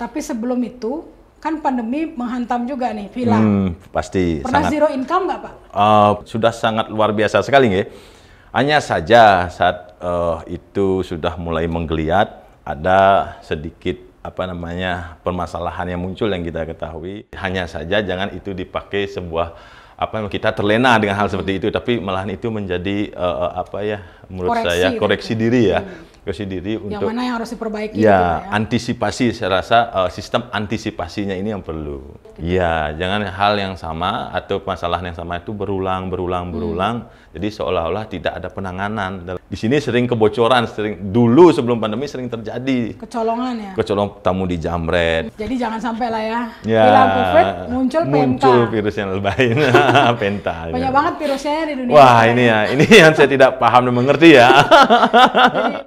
Tapi sebelum itu, kan pandemi menghantam juga nih villa. Pasti. Pernah zero income nggak, Pak? Sudah sangat luar biasa sekali, nggih. Hanya saja saat itu sudah mulai menggeliat, ada sedikit permasalahan yang muncul yang kita ketahui. Hanya saja jangan itu dipakai sebuah kita terlena dengan hal seperti itu, tapi malahan itu menjadi menurut saya koreksi diri ya. Koreksi diri untuk yang mana yang harus diperbaiki ya, antisipasi. Saya rasa sistem antisipasinya ini yang perlu. Ya, jangan hal yang sama atau masalah yang sama itu berulang. Jadi seolah-olah tidak ada penanganan. Di sini sering kebocoran, dulu sebelum pandemi sering terjadi. Kecolongan ya? Kecolongan tamu di jamret. Jadi jangan sampai lah ya, ya bilang COVID, muncul virus yang lain, penta. Banyak banget virusnya di dunia. Wah, ini yang saya tidak paham dan mengerti ya.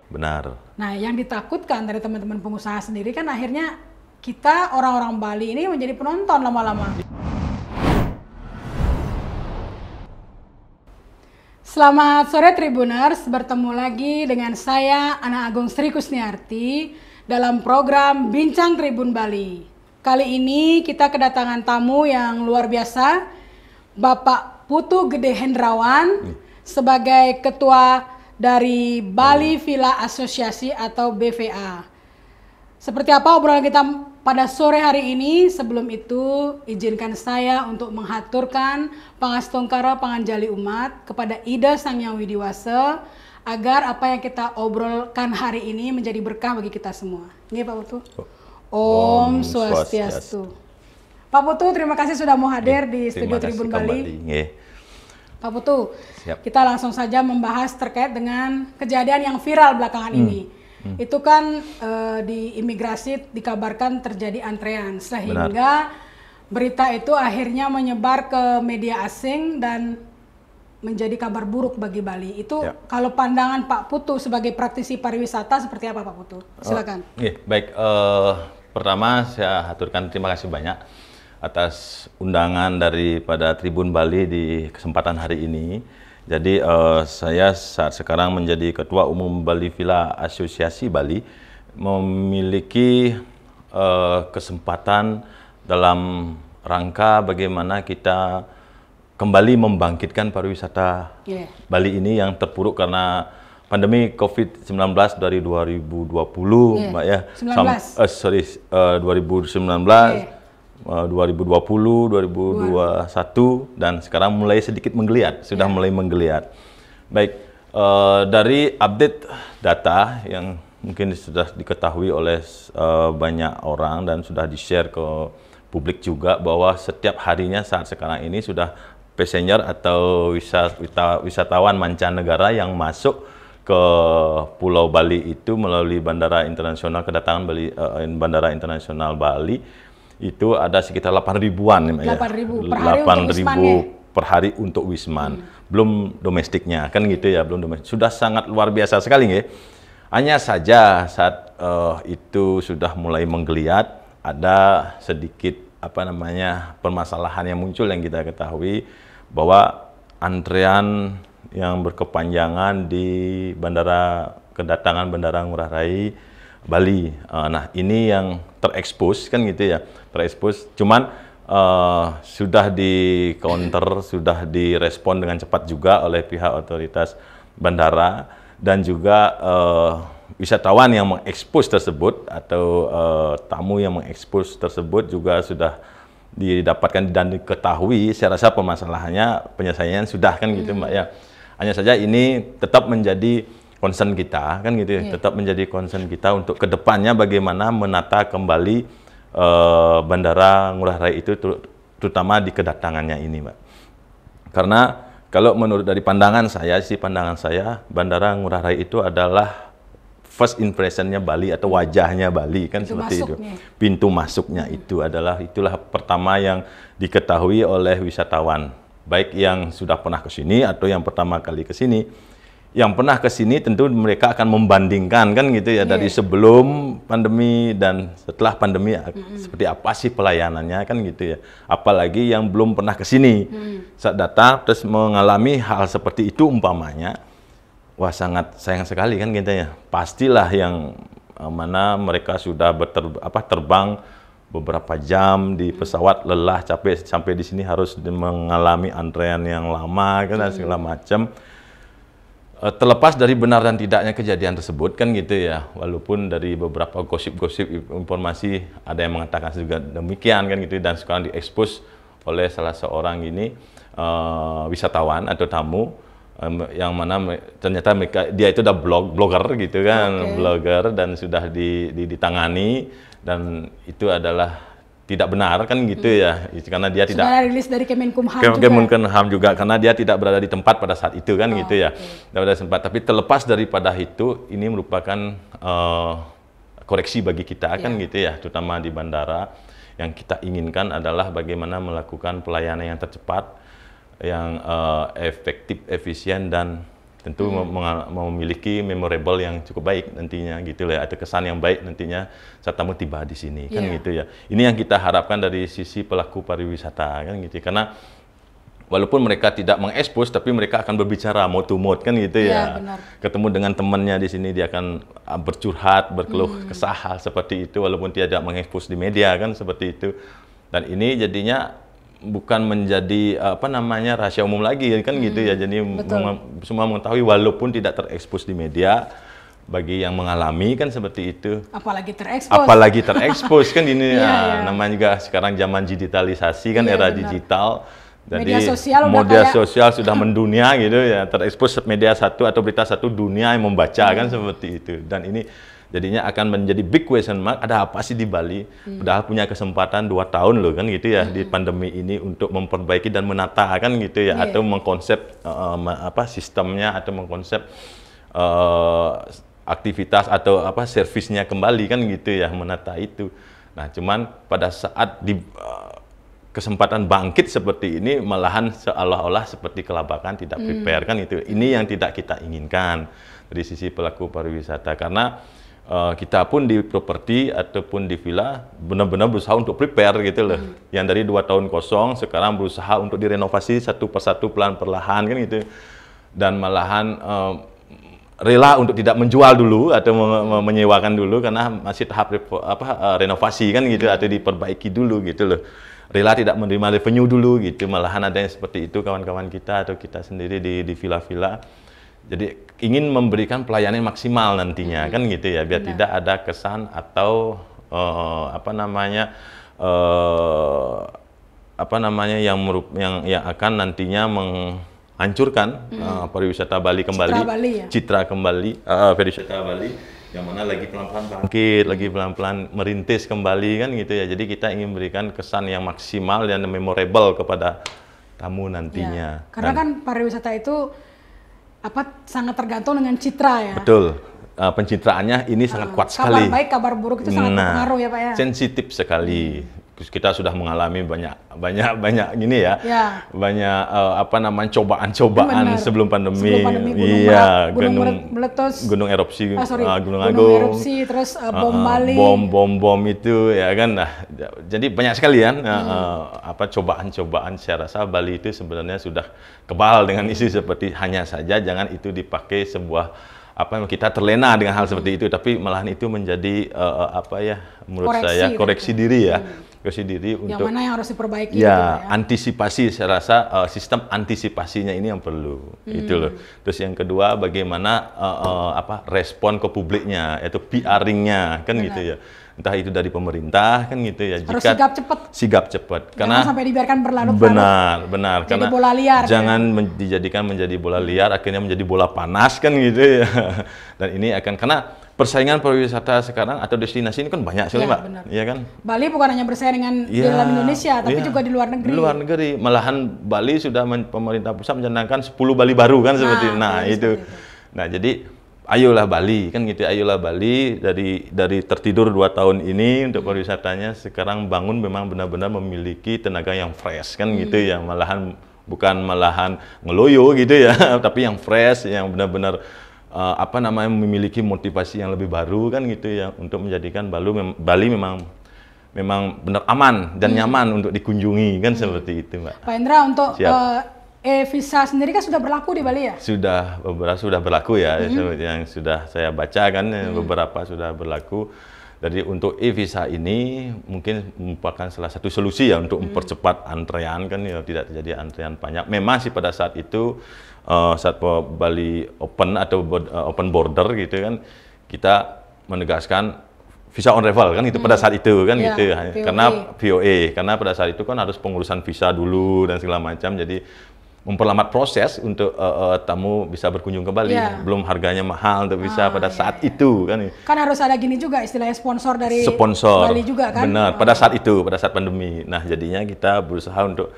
Benar. Nah, yang ditakutkan dari teman-teman pengusaha sendiri kan akhirnya kita orang-orang Bali ini menjadi penonton lama-lama. Selamat sore Tribuners, bertemu lagi dengan saya Ana Agung Sri Kusniarti dalam program Bincang Tribun Bali. Kali ini kita kedatangan tamu yang luar biasa, Bapak Putu Gede Hendrawan sebagai Ketua dari Bali Villa Asosiasi atau BVA. Seperti apa obrolan kita pada sore hari ini? Sebelum itu, izinkan saya untuk menghaturkan pangastungkara panganjali umat kepada Ida Sang Hyang Widiwasa agar apa yang kita obrolkan hari ini menjadi berkah bagi kita semua. Nggih, Pak Putu. Om Swastiastu. Pak Putu, terima kasih sudah mau hadir di studio Tribun Bali. Pak Putu, kita langsung saja membahas terkait dengan kejadian yang viral belakangan ini. Itu kan di imigrasi dikabarkan terjadi antrean sehingga berita itu akhirnya menyebar ke media asing dan menjadi kabar buruk bagi Bali. Itu kalau pandangan Pak Putu sebagai praktisi pariwisata seperti apa, Pak Putu? Silakan. Baik, pertama saya haturkan terima kasih banyak atas undangan daripada Tribun Bali di kesempatan hari ini. Jadi saya saat sekarang menjadi Ketua Umum Bali Villa Asosiasi Bali, memiliki kesempatan dalam rangka bagaimana kita kembali membangkitkan pariwisata Bali ini yang terpuruk karena pandemi COVID-19 dari 2020, Mbak ya. 2019. 2020, 2021, dan sekarang mulai sedikit menggeliat, sudah mulai menggeliat. Baik, dari update data yang mungkin sudah diketahui oleh banyak orang dan sudah di-share ke publik juga bahwa setiap harinya saat sekarang ini sudah passenger atau wisatawan mancanegara yang masuk ke Pulau Bali itu melalui Bandara Internasional kedatangan Bali, Bandara Internasional Bali, itu ada sekitar 8.000-an ya. 8.000 per hari untuk Wisman. Belum domestiknya, kan gitu ya, belum domestik. Sudah sangat luar biasa sekali nggih. Hanya saja saat itu sudah mulai menggeliat, ada sedikit permasalahan yang muncul yang kita ketahui bahwa antrean yang berkepanjangan di kedatangan Bandara Ngurah Rai Bali. Nah, ini yang terekspos kan gitu ya, terekspos. Cuman sudah di counter, sudah direspon dengan cepat juga oleh pihak otoritas bandara dan juga wisatawan yang mengekspos tersebut atau tamu yang mengekspos tersebut juga sudah didapatkan dan diketahui. Saya rasa permasalahannya penyelesaiannya sudah kan gitu, Mbak ya. Hanya saja ini tetap menjadi concern kita kan gitu ya, tetap menjadi concern kita untuk kedepannya bagaimana menata kembali Bandara Ngurah Rai itu terutama di kedatangannya ini, Mbak. Karena kalau menurut dari pandangan saya, Bandara Ngurah Rai itu adalah first impressionnya Bali atau wajahnya Bali kan, seperti itu. Pintu masuknya itulah pertama yang diketahui oleh wisatawan, baik yang sudah pernah ke sini atau yang pertama kali ke sini. Yang pernah ke sini tentu mereka akan membandingkan kan gitu ya, dari sebelum pandemi dan setelah pandemi seperti apa sih pelayanannya kan gitu ya. Apalagi yang belum pernah ke sini saat datang terus mengalami hal seperti itu umpamanya, wah sangat sayang sekali kan gitu ya. Pastilah yang mana mereka sudah terbang beberapa jam di pesawat, lelah, capek, sampai di sini harus mengalami antrean yang lama kan dan segala macam. Terlepas dari benar dan tidaknya kejadian tersebut kan gitu ya, walaupun dari beberapa gosip-gosip informasi ada yang mengatakan juga demikian kan gitu, dan sekarang diekspos oleh salah seorang ini wisatawan atau tamu yang mana ternyata dia itu udah blogger gitu kan, blogger, dan sudah ditangani, dan itu adalah tidak benar kan gitu ya, karena dia tidak rilis dari Kemenkumham juga karena dia tidak berada di tempat pada saat itu kan gitu ya. Tidak berada di tempat. Tapi terlepas daripada itu, ini merupakan koreksi bagi kita kan gitu ya, terutama di bandara. Yang kita inginkan adalah bagaimana melakukan pelayanan yang tercepat, yang efektif, efisien, dan tentu memiliki memorable yang cukup baik nantinya gitu lah, atau kesan yang baik nantinya saat tamu tiba di sini kan gitu ya. Ini yang kita harapkan dari sisi pelaku pariwisata kan gitu, karena walaupun mereka tidak mengekspos, tapi mereka akan berbicara mouth to mouth kan gitu ya. Benar. Ketemu dengan temannya di sini, dia akan bercurhat, berkeluh kesah seperti itu, walaupun tidak mengekspos di media kan seperti itu. Dan ini jadinya bukan menjadi rahasia umum lagi kan gitu ya. Jadi semua mengetahui walaupun tidak terekspos di media, bagi yang mengalami kan seperti itu. Apalagi terekspos kan ini namanya juga sekarang zaman digitalisasi kan, era digital. Jadi media sosial sudah mendunia gitu ya, terekspos media satu atau berita satu, dunia yang membaca kan seperti itu. Dan ini jadinya akan menjadi big question mark, ada apa sih di Bali? Padahal punya kesempatan 2 tahun loh kan gitu ya, di pandemi ini untuk memperbaiki dan menata kan gitu ya, atau mengkonsep sistemnya, atau mengkonsep aktivitas atau servisnya kembali kan gitu ya, menata itu. Nah, cuman pada saat di kesempatan bangkit seperti ini, malahan seolah-olah seperti kelabakan, tidak prepare kan itu. Ini yang tidak kita inginkan dari sisi pelaku pariwisata, karena kita pun di properti ataupun di villa benar-benar berusaha untuk prepare gitu loh. Yang dari 2 tahun kosong sekarang berusaha untuk direnovasi satu persatu, perlahan kan gitu. Dan malahan rela untuk tidak menjual dulu atau menyewakan dulu karena masih tahap renovasi kan gitu, atau diperbaiki dulu gitu loh. Rela tidak menerima revenue dulu gitu. Malahan ada yang seperti itu, kawan-kawan kita atau kita sendiri di villa-villa. Jadi ingin memberikan pelayanan maksimal nantinya kan gitu ya, biar tidak ada kesan atau yang akan nantinya menghancurkan pariwisata Bali kembali, citra Bali, pariwisata Bali yang mana lagi pelan-pelan bangkit, lagi pelan-pelan merintis kembali kan gitu ya. Jadi kita ingin memberikan kesan yang maksimal dan memorable kepada tamu nantinya. Karena kan pariwisata itu sangat tergantung dengan citra ya. Betul. Pencitraannya ini sangat kuat sekali. Kabar baik, kabar buruk itu sangat berpengaruh ya Pak ya. Sensitif sekali. Kita sudah mengalami banyak gini ya. Banyak cobaan-cobaan sebelum pandemi. Gunung meletus, gunung erupsi, Gunung Agung, terus Bali. Bom itu ya kan. Nah, jadi banyak sekali kan cobaan-cobaan. Saya rasa Bali itu sebenarnya sudah kebal dengan isu seperti, hanya saja jangan itu dipakai sebuah kita terlena dengan hal seperti itu, tapi malahan itu menjadi menurut saya koreksi diri ya. Koreksi diri untuk yang mana yang harus diperbaiki ya, antisipasi. Saya rasa sistem antisipasinya ini yang perlu itu loh. Terus yang kedua, bagaimana respon ke publiknya, yaitu PR-nya kan gitu ya. Entah itu dari pemerintah kan gitu ya. Harus sigap cepat. Karena sampai dibiarkan berlarut-larut. Benar. Jadi karena bola liar. Jangan dijadikan menjadi bola liar, akhirnya menjadi bola panas kan gitu ya. Dan ini akan, karena persaingan pariwisata sekarang atau destinasi ini kan banyak sekali, Mbak. Iya kan? Bali bukan hanya bersaing dengan di dalam Indonesia, tapi juga di luar negeri. Di luar negeri. Malahan Bali sudah pemerintah pusat mencanangkan 10 Bali baru kan seperti itu. Nah, itu. Nah, jadi ayolah Bali kan gitu. Ayolah Bali dari tertidur 2 tahun ini untuk pariwisatanya, sekarang bangun memang benar-benar memiliki tenaga yang fresh kan gitu ya. Bukan malahan ngeloyo gitu ya, tapi yang fresh, yang benar-benar memiliki motivasi yang lebih baru kan gitu ya, untuk menjadikan Bali memang benar aman dan nyaman untuk dikunjungi kan seperti itu, Mbak. Pak Indra, untuk e-visa sendiri kan sudah berlaku di Bali ya? Beberapa sudah berlaku ya, yang sudah saya baca kan beberapa sudah berlaku. Jadi untuk e-visa ini mungkin merupakan salah satu solusi ya untuk mempercepat antrean kan ya, tidak terjadi antrean banyak. Memang sih pada saat itu saat Bali open atau open border gitu kan, kita menegaskan visa on arrival kan itu pada saat itu kan gitu ya. Karena VOA, karena pada saat itu kan harus pengurusan visa dulu dan segala macam, jadi memperlambat proses untuk tamu bisa berkunjung ke Bali. Belum harganya mahal untuk visa pada saat itu kan. Kan harus ada gini juga istilahnya sponsor dari Bali juga kan. Benar, pada saat itu, pada saat pandemi. Nah, jadinya kita berusaha untuk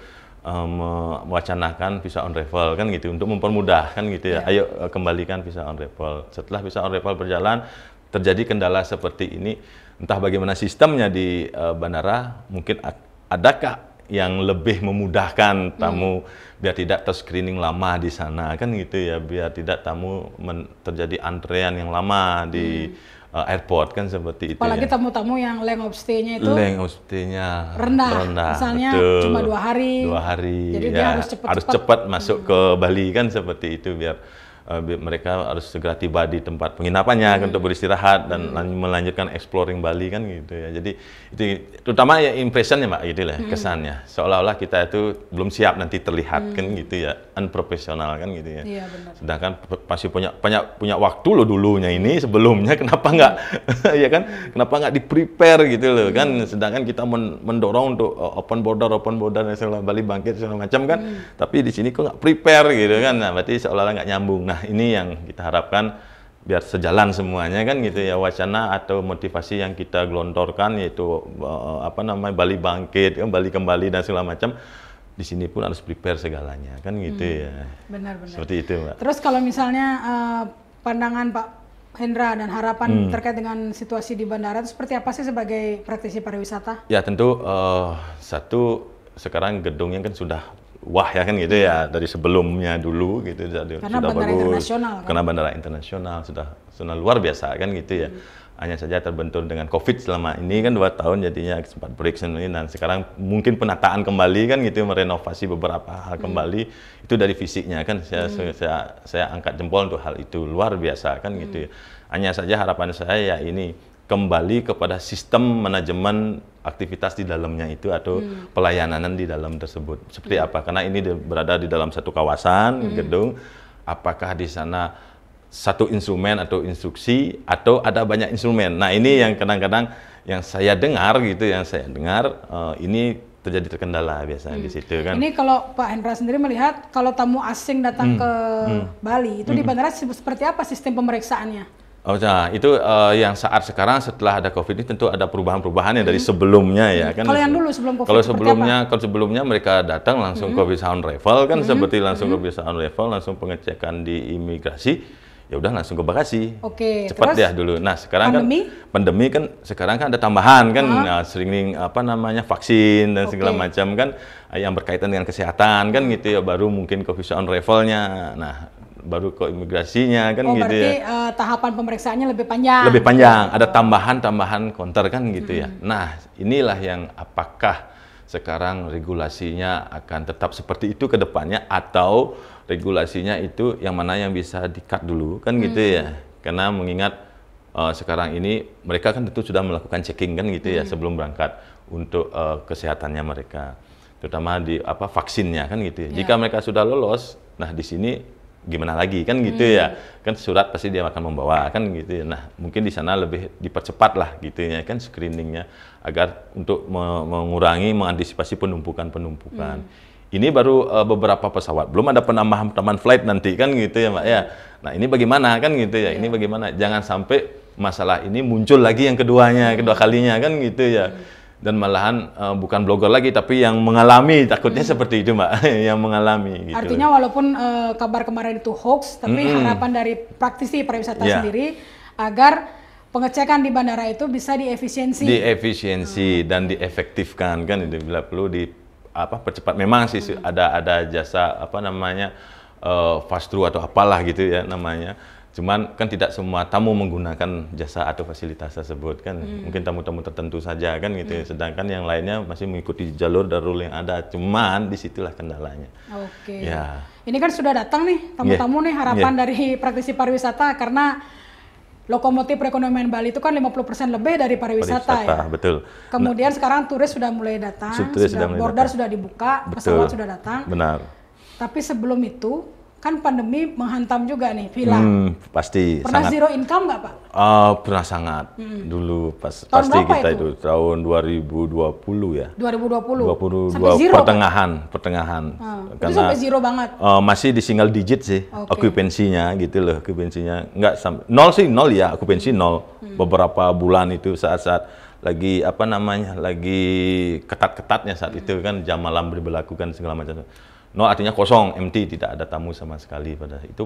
mewacanakan visa on arrival kan gitu untuk mempermudah kan gitu ya. Ayo kembalikan visa on arrival. Setelah visa on arrival berjalan, terjadi kendala seperti ini, entah bagaimana sistemnya di bandara, mungkin adakah yang lebih memudahkan tamu biar tidak terscreening lama di sana kan gitu ya, biar tidak tamu terjadi antrean yang lama di airport kan seperti itu. Apalagi tamu-tamu yang length of stay-nya itu rendah. Misalnya cuma 2 hari. 2 hari. Jadi dia harus cepat masuk ke Bali kan seperti itu, biar mereka harus segera tiba di tempat penginapannya untuk beristirahat dan melanjutkan exploring Bali kan gitu ya. Jadi itu terutama ya impressionnya Mbak gitu lah, kesannya seolah-olah kita itu belum siap nanti terlihat kan gitu ya, unprofesional kan gitu ya. Iya, benar. Sedangkan pasti punya waktu loh dulunya ini sebelumnya, kenapa nggak ya kan, kenapa nggak di prepare gitu loh kan. Sedangkan kita mendorong untuk open border dan Bali bangkit segala macam kan, tapi di sini kok nggak prepare gitu kan. Nah, berarti seolah-olah nggak nyambung. Nah, ini yang kita harapkan biar sejalan semuanya kan gitu ya, wacana atau motivasi yang kita gelontorkan yaitu Bali bangkit, Bali kembali dan segala macam. Di sini pun harus prepare segalanya kan gitu ya. Benar-benar. Seperti itu, Mbak. Terus kalau misalnya pandangan Pak Hendra dan harapan terkait dengan situasi di bandara itu seperti apa sih sebagai praktisi pariwisata? Ya tentu satu, sekarang gedungnya kan sudah wah ya kan gitu ya, dari sebelumnya dulu gitu karena sudah bandara bagus, internasional kan? Karena bandara internasional sudah luar biasa kan gitu ya. Hanya saja terbentur dengan COVID selama ini kan 2 tahun, jadinya sempat break ini, dan sekarang mungkin penataan kembali kan gitu, merenovasi beberapa hal kembali. Itu dari fisiknya kan saya angkat jempol untuk hal itu, luar biasa kan gitu ya. Hanya saja harapan saya ya ini kembali kepada sistem manajemen aktivitas di dalamnya itu atau pelayanan di dalam tersebut. Seperti apa? Karena ini berada di dalam satu kawasan gedung, apakah di sana satu instrumen atau instruksi atau ada banyak instrumen. Nah, ini yang kadang-kadang yang saya dengar gitu, ini terjadi terkendala biasanya di situ kan. Ini kalau Pak Hendra sendiri melihat kalau tamu asing datang ke Bali itu di bandara seperti apa sistem pemeriksaannya? Nah, itu yang saat sekarang setelah ada COVID ini tentu ada perubahan-perubahan dari sebelumnya ya kan. Kalau yang dulu sebelum COVID, kalau sebelumnya mereka datang langsung ke visa on arrival kan, seperti langsung ke visa on arrival, langsung pengecekan di imigrasi, ya udah langsung ke bagasi. Cepat ya dulu. Nah, sekarang pandemi kan sekarang kan ada tambahan kan, screening vaksin dan segala macam kan yang berkaitan dengan kesehatan kan gitu ya, baru mungkin ke visa on arrival-nya. Nah, baru ke imigrasinya kan gitu berarti, ya. Tahapan pemeriksaannya lebih panjang. Lebih panjang, ada tambahan counter kan gitu ya. Nah, inilah yang apakah sekarang regulasinya akan tetap seperti itu ke depannya atau regulasinya itu yang mana yang bisa di-cut dulu kan gitu ya. Karena mengingat sekarang ini mereka kan tentu sudah melakukan checking kan gitu ya sebelum berangkat untuk kesehatannya mereka. Terutama di vaksinnya kan gitu ya. Jika mereka sudah lolos, nah di sini gimana lagi kan gitu ya, kan surat pasti dia akan membawa kan gitu ya. Nah, mungkin di sana lebih dipercepat lah gitu ya kan screeningnya, agar untuk mengantisipasi penumpukan. Ini baru beberapa pesawat, belum ada penambahan flight nanti kan gitu ya Mbak ya. Nah, ini bagaimana kan gitu ya, ini bagaimana, jangan sampai masalah ini muncul lagi kedua kalinya kan gitu ya. Dan malahan bukan blogger lagi tapi yang mengalami, takutnya seperti itu Mbak, yang mengalami gitu. Artinya walaupun kabar kemarin itu hoax, tapi harapan dari praktisi pariwisata sendiri agar pengecekan di bandara itu bisa diefisiensi dan diefektifkan kan, itu bila perlu percepat. Memang sih ada jasa fast through atau apalah gitu ya namanya. Cuman kan tidak semua tamu menggunakan jasa atau fasilitas tersebut kan. Mungkin tamu-tamu tertentu saja kan gitu. Sedangkan yang lainnya masih mengikuti jalur dan rule yang ada. Cuman disitulah kendalanya. Oke. Ya. Ini kan sudah datang nih tamu-tamu nih harapan dari praktisi pariwisata karena lokomotif perekonomian Bali itu kan 50% lebih dari pariwisata ya. Betul. Kemudian sekarang turis sudah mulai datang, border sudah dibuka, pesawat sudah datang. Benar. Tapi sebelum itu kan pandemi menghantam juga nih, hilang. Pasti. Pernah zero income nggak Pak? Pernah sangat. Dulu pasti kita itu tahun 2020 ya. 2020. 2022 pertengahan. Karena itu sampai zero banget. Masih di single digit sih, okupansinya gitu loh, okupansinya nggak nol sih, nol ya, okupansi nol. Beberapa bulan itu saat-saat lagi lagi ketat-ketatnya saat itu kan jam malam diberlakukan segala macam. No, artinya kosong, empty, tidak ada tamu sama sekali pada itu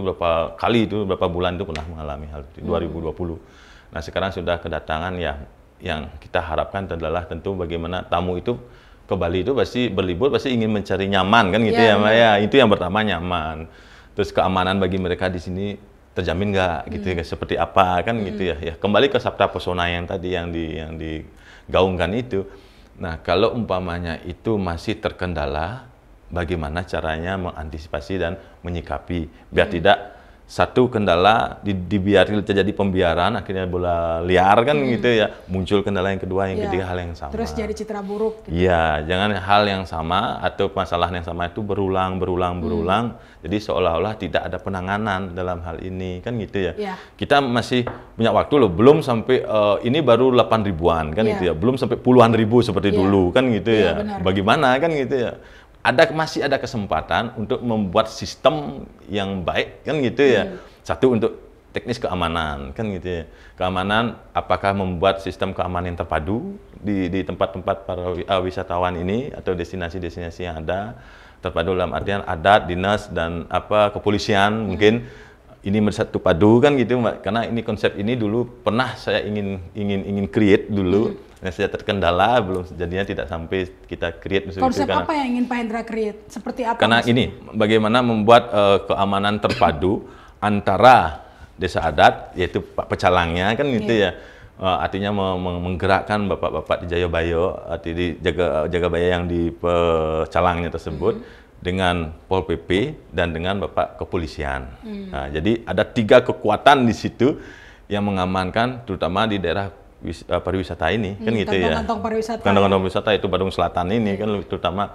berapa bulan itu pernah mengalami hal itu 2020. Nah, sekarang sudah kedatangan ya, yang kita harapkan adalah tentu bagaimana tamu itu ke Bali itu pasti berlibur pasti ingin mencari nyaman kan gitu ya, Mbak ya. Itu yang pertama, nyaman. Terus keamanan bagi mereka di sini terjamin nggak gitu ya, seperti apa kan gitu ya. Ya, kembali ke sabda pesona yang tadi yang digaungkan itu. Nah, kalau umpamanya itu masih terkendala, bagaimana caranya mengantisipasi dan menyikapi biar tidak satu kendala dibiarkan terjadi pembiaran akhirnya bola liar kan gitu ya, muncul kendala yang kedua yang ketiga hal yang sama, terus jadi citra buruk gitu. Iya, jangan hal yang sama atau masalah yang sama itu berulang jadi seolah-olah tidak ada penanganan dalam hal ini kan gitu ya. Kita masih punya waktu loh, belum sampai ini baru 8 ribuan kan gitu ya, belum sampai puluhan ribu seperti dulu kan gitu ya. Benar. Bagaimana kan gitu ya, masih ada kesempatan untuk membuat sistem yang baik kan gitu ya. Satu untuk teknis keamanan kan gitu ya. Keamanan, apakah membuat sistem keamanan yang terpadu di tempat-tempat para wisatawan ini atau destinasi-destinasi yang ada, terpadu dalam artian adat, dinas dan kepolisian mungkin ini bersatu padu kan gitu Mbak. Karena ini konsep ini dulu pernah saya ingin create dulu. Nah, saya terkendala, jadinya tidak sampai kita create. Konsep apa yang ingin Pak Hendra create? Seperti apa? Karena ini, bagaimana membuat keamanan terpadu antara desa adat, yaitu pecalangnya kan gitu ya. Artinya menggerakkan bapak-bapak di Jayabayo, di Jagabaya yang di pecalangnya tersebut, dengan Pol PP dan dengan bapak kepolisian. Nah, jadi ada 3 kekuatan di situ yang mengamankan, terutama di daerah pariwisata ini kan gitu ya. Kantong-kantong pariwisata itu Badung Selatan ini kan terutama.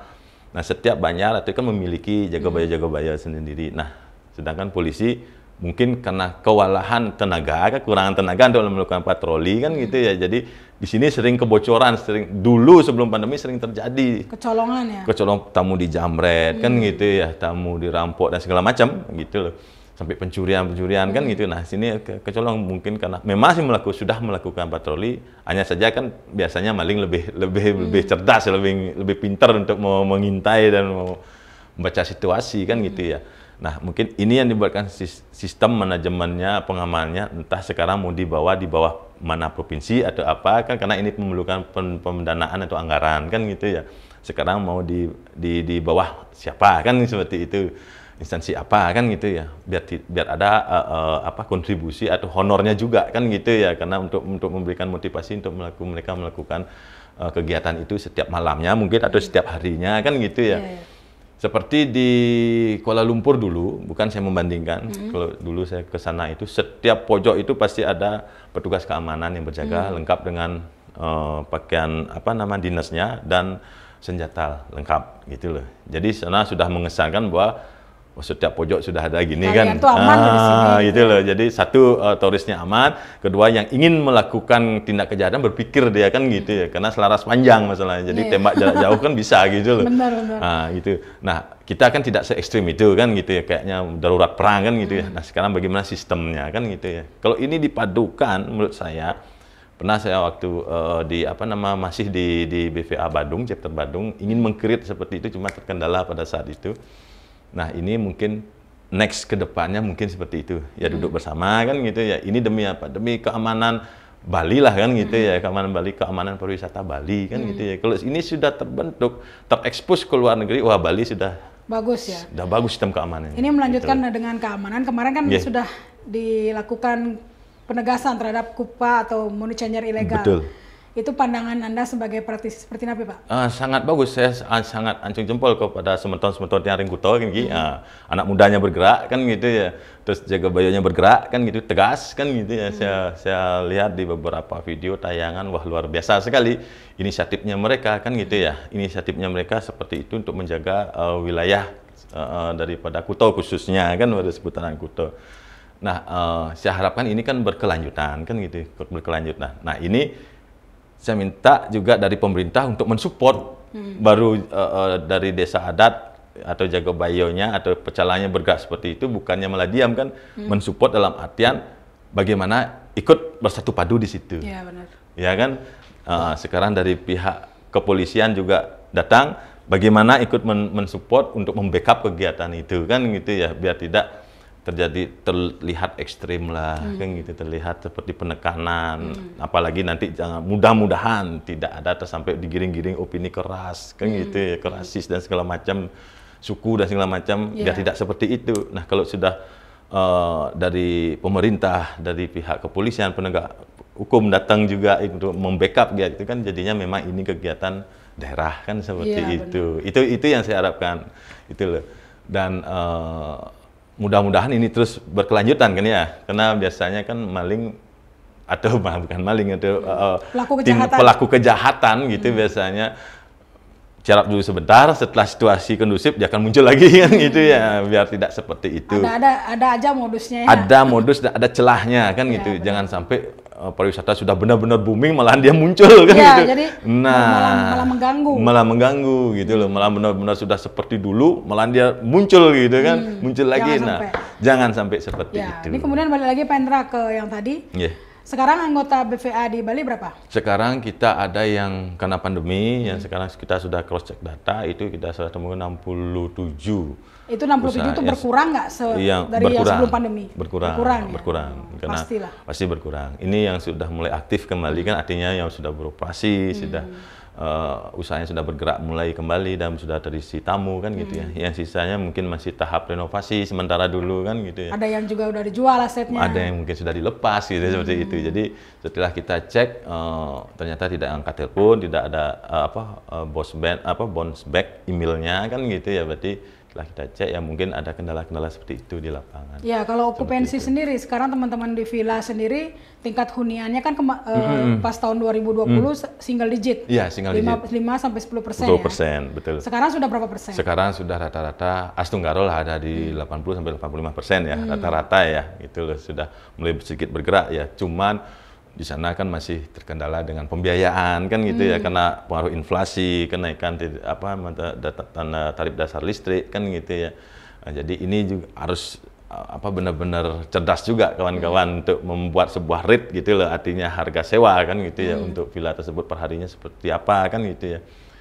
Nah, setiap banjar itu kan memiliki Jagabaya sendiri. Nah, sedangkan polisi mungkin karena kewalahan tenaga, kekurangan tenaga untuk melakukan patroli kan gitu ya. Jadi di sini sering kebocoran, dulu sebelum pandemi sering terjadi kecolongan ya. Tamu dijamret kan gitu ya, tamu dirampok dan segala macam gitu loh. Sampai pencurian kan gitu. Nah, sini kecolong mungkin karena memang sudah melakukan patroli, hanya saja kan biasanya maling lebih cerdas, lebih pintar untuk mengintai dan membaca situasi kan gitu ya. Nah, mungkin ini yang dibuatkan sistem manajemennya, pengamanannya, entah sekarang mau di bawah mana provinsi atau apa kan, karena ini memerlukan pendanaan atau anggaran kan gitu ya. Sekarang mau di bawah siapa kan seperti itu. Instansi apa kan gitu ya, biar ada kontribusi atau honornya juga kan gitu ya, karena untuk memberikan motivasi untuk mereka melakukan kegiatan itu setiap malamnya mungkin atau setiap harinya kan gitu ya. Seperti di Kuala Lumpur dulu, bukan saya membandingkan, kalau dulu saya ke sana itu setiap pojok itu pasti ada petugas keamanan yang berjaga lengkap dengan pakaian dinasnya dan senjata lengkap gitu loh. Jadi sana sudah mengesankan bahwa setiap pojok sudah ada gini kan, gitu loh. Jadi satu turisnya aman, kedua yang ingin melakukan tindak kejahatan berpikir dia kan gitu ya, karena selaras panjang masalahnya. Jadi tembak jarak jauh kan bisa gitu loh. Benar. Nah gitu. Nah kita kan tidak se ekstrim itu kan gitu ya, kayaknya darurat perang kan gitu ya. Nah sekarang bagaimana sistemnya kan gitu ya. Kalau ini dipadukan, menurut saya pernah saya waktu masih di BVA Badung, chapter Badung, ingin meng-create seperti itu, cuma terkendala pada saat itu. Nah, ini mungkin next ke depannya mungkin seperti itu. Ya duduk bersama kan gitu ya. Ini demi apa? Demi keamanan Bali lah kan gitu ya. Keamanan Bali, keamanan pariwisata Bali kan gitu ya. Kalau ini sudah terbentuk, terekspos ke luar negeri, wah Bali sudah bagus ya. Sudah bagus sistem keamanannya. Ini melanjutkan gitu dengan keamanan. Kemarin kan sudah dilakukan penegasan terhadap KUPA atau money changer ilegal. Betul. Itu pandangan Anda sebagai praktisi seperti apa, Pak? Sangat bagus, saya sangat ancung jempol kepada semeton-semeton yang Ringkuto kan gitu. Anak mudanya bergerak kan gitu ya. Terus jaga bayonya bergerak kan gitu, tegas kan gitu ya. Saya lihat di beberapa video tayangan, wah luar biasa sekali inisiatifnya mereka kan gitu ya. Inisiatifnya mereka seperti itu untuk menjaga wilayah daripada Kuto khususnya kan pada seputaran Kuto. Nah, saya harapkan ini kan berkelanjutan kan gitu, berkelanjutan. Nah, ini saya minta juga dari pemerintah untuk mensupport baru dari desa adat atau jaga bayonya atau pecalanya bergerak seperti itu, bukannya malah diam kan, mensupport dalam artian bagaimana ikut bersatu padu di situ. Iya benar. Ya kan, sekarang dari pihak kepolisian juga datang, bagaimana ikut mensupport untuk membackup kegiatan itu kan gitu ya, biar tidak terlihat ekstrim lah kan gitu, terlihat seperti penekanan, apalagi nanti jangan mudah-mudahan tidak ada sampai digiring-giring opini keras kan gitu ya, kerasis dan segala macam suku dan segala macam, biar tidak seperti itu. Nah, kalau sudah dari pemerintah, dari pihak kepolisian, penegak hukum datang juga untuk membackup ya, itu kan jadinya memang ini kegiatan daerah kan seperti itu. Itu yang saya harapkan itu loh. Dan mudah-mudahan ini terus berkelanjutan kan ya, karena biasanya kan maling atau bukan maling atau pelaku kejahatan gitu biasanya carap dulu sebentar, setelah situasi kondusif dia akan muncul lagi kan gitu ya, biar tidak seperti itu. Ada aja modusnya ya. Ada modus, ada celahnya kan gitu. Benar. Jangan sampai pariwisata sudah benar-benar booming malahan dia muncul kan gitu. Jadi malah mengganggu. Malah mengganggu gitu loh. Malah benar-benar sudah seperti dulu, malahan dia muncul gitu kan, muncul lagi. Jangan sampai seperti itu. Ini kemudian balik lagi Pak Hendra ke yang tadi. Sekarang anggota BVA di Bali berapa? Sekarang kita ada yang karena pandemi, yang sekarang kita sudah cross check data, itu kita sudah temukan 67. Itu 67 itu berkurang nggak dari yang sebelum pandemi? Berkurang. Karena pastilah. Pasti berkurang. Ini yang sudah mulai aktif kembali kan, artinya yang sudah beroperasi, sudah usahanya sudah bergerak mulai kembali dan sudah terisi tamu kan gitu ya. Yang sisanya mungkin masih tahap renovasi sementara dulu kan gitu ya. Ada yang juga udah dijual asetnya. Ada yang mungkin sudah dilepas gitu seperti itu. Jadi setelah kita cek ternyata tidak angkat telepon, tidak ada bounce back emailnya kan gitu ya. Berarti setelah kita cek ya mungkin ada kendala-kendala seperti itu di lapangan. Ya kalau okupansi sendiri sekarang teman-teman di villa sendiri tingkat huniannya kan pas tahun 2020 single digit. Iya, single digit. 5-10% 10%, ya. Betul. Sekarang sudah berapa persen? Sekarang sudah rata-rata Astunggarol ada di 80-85% ya, rata-rata ya. Itu loh, sudah mulai sedikit bergerak ya. Cuman di sana kan masih terkendala dengan pembiayaan kan gitu ya, karena pengaruh inflasi, kenaikan tarif dasar listrik kan gitu ya. Nah, jadi ini juga harus benar-benar cerdas juga kawan-kawan untuk membuat sebuah rate gitu loh, artinya harga sewa kan gitu ya, untuk villa tersebut perharinya seperti apa kan gitu ya.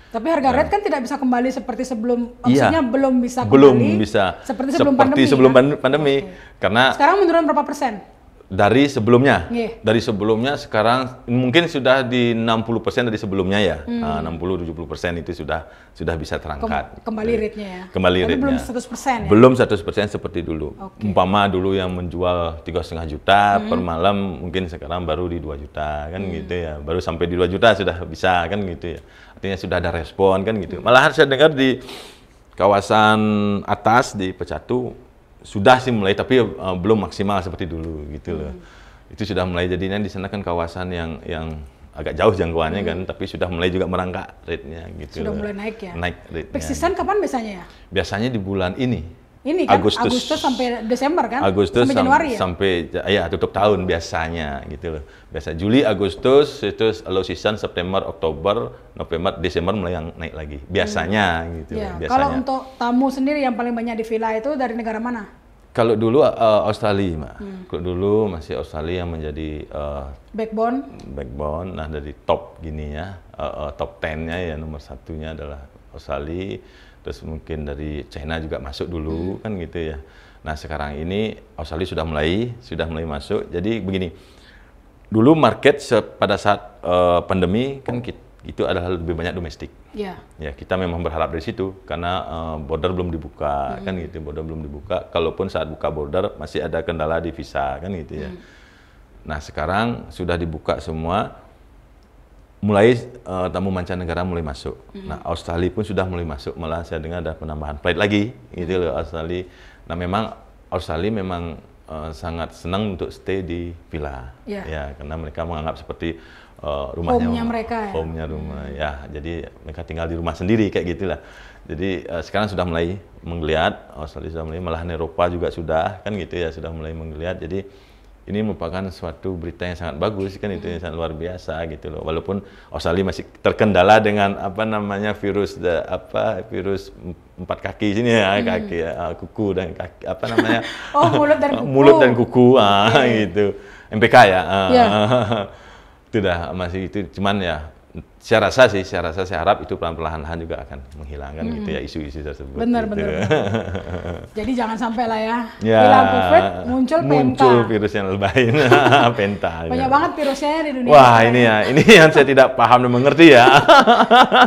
Tapi harga rate kan tidak bisa kembali seperti sebelum, maksudnya belum bisa kembali belum bisa seperti sebelum pandemi. Karena sekarang menurun berapa persen? Dari sebelumnya, dari sebelumnya sekarang mungkin sudah di 60% dari sebelumnya ya, 60-70% itu sudah bisa terangkat. Kembali rate-nya ya? Kembali rate-nya. Belum 100% ya? Belum 100% seperti dulu. Umpama dulu yang menjual 3,5 juta per malam, mungkin sekarang baru di 2 juta kan gitu ya. Baru sampai di 2 juta sudah bisa kan gitu ya. Artinya sudah ada respon kan gitu. Malahan saya dengar di kawasan atas di Pecatu, sudah sih mulai, tapi belum maksimal seperti dulu gitu loh. Itu sudah mulai, jadinya di sana kan kawasan yang agak jauh jangkauannya kan, tapi sudah mulai juga merangkak rate-nya gitu. Sudah mulai naik ya? Naik rate-nya. Peak season kapan biasanya ya? Biasanya di bulan ini. Ini kan Agustus sampai Desember kan? Agustus sampai Januari ya? Sampai ya tutup tahun biasanya gitu loh. Biasa Juli, Agustus, itu low season, September, Oktober, November, Desember mulai yang naik lagi. Biasanya gitu. Ya. Biasanya. Kalau untuk tamu sendiri yang paling banyak di villa itu dari negara mana? Kalau dulu Australia, Mbak. Kalau dulu masih Australia yang menjadi backbone. Nah, dari top gini ya, top 10-nya ya, nomor satunya adalah Australia. Terus mungkin dari China juga masuk dulu kan gitu ya. Nah, sekarang ini Australia sudah mulai masuk. Jadi begini, dulu market pada saat pandemi kan itu adalah lebih banyak domestik. Ya. Ya, kita memang berharap dari situ karena border belum dibuka kan gitu, border belum dibuka. Kalaupun saat buka border masih ada kendala di visa kan gitu ya. Nah, sekarang sudah dibuka semua, mulai tamu mancanegara mulai masuk. Nah, Australia pun sudah mulai masuk, malah saya dengar ada penambahan flight lagi gitu loh Australia. Nah, memang Australia memang sangat senang untuk stay di villa. Ya, karena mereka menganggap seperti rumahnya, home-nya mereka ya. Home-nya rumah ya. Jadi mereka tinggal di rumah sendiri kayak gitulah. Jadi sekarang sudah mulai menggeliat, Australia sudah mulai, malahan Eropa juga sudah kan gitu ya, sudah mulai menggeliat. Jadi ini merupakan suatu berita yang sangat bagus kan, itu yang sangat luar biasa gitu loh. Walaupun Australia masih terkendala dengan apa namanya virus virus 4 kaki sini ya, kaki ya, kuku dan kaki apa namanya? Oh, mulut dan kuku. Mulut dan kuku gitu. MPK ya. Sudah masih itu, cuman ya saya rasa saya harap itu pelan-pelan juga akan menghilangkan gitu ya isu-isu tersebut. Benar. Gitu. Jadi jangan sampai lah ya, hilang COVID, muncul virus yang lain, penta. Banyak banget virusnya di dunia. Wah, ini yang saya tidak paham dan mengerti ya.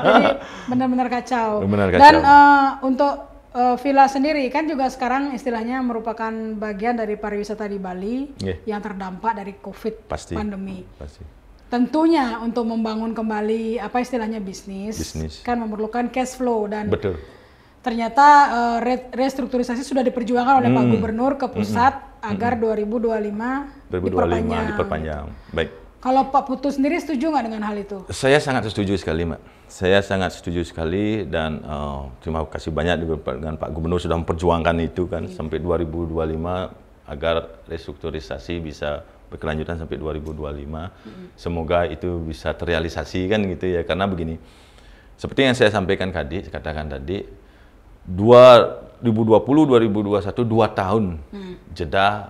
Jadi benar-benar kacau. Benar kacau. Dan untuk villa sendiri kan juga sekarang istilahnya merupakan bagian dari pariwisata di Bali yang terdampak dari COVID pandemi. Pasti. Tentunya untuk membangun kembali apa istilahnya bisnis. Kan memerlukan cash flow dan ternyata restrukturisasi sudah diperjuangkan oleh Pak Gubernur ke pusat agar 2025 diperpanjang. Baik. Kalau Pak Putu sendiri setuju nggak dengan hal itu? Saya sangat setuju sekali, Mbak. Saya sangat setuju sekali dan terima kasih banyak dengan Pak Gubernur sudah memperjuangkan itu kan sampai 2025 agar restrukturisasi bisa berkelanjutan sampai 2025. Semoga itu bisa terrealisasi kan gitu ya, karena begini. Seperti yang saya sampaikan katakan tadi, 2020-2021 2 tahun jeda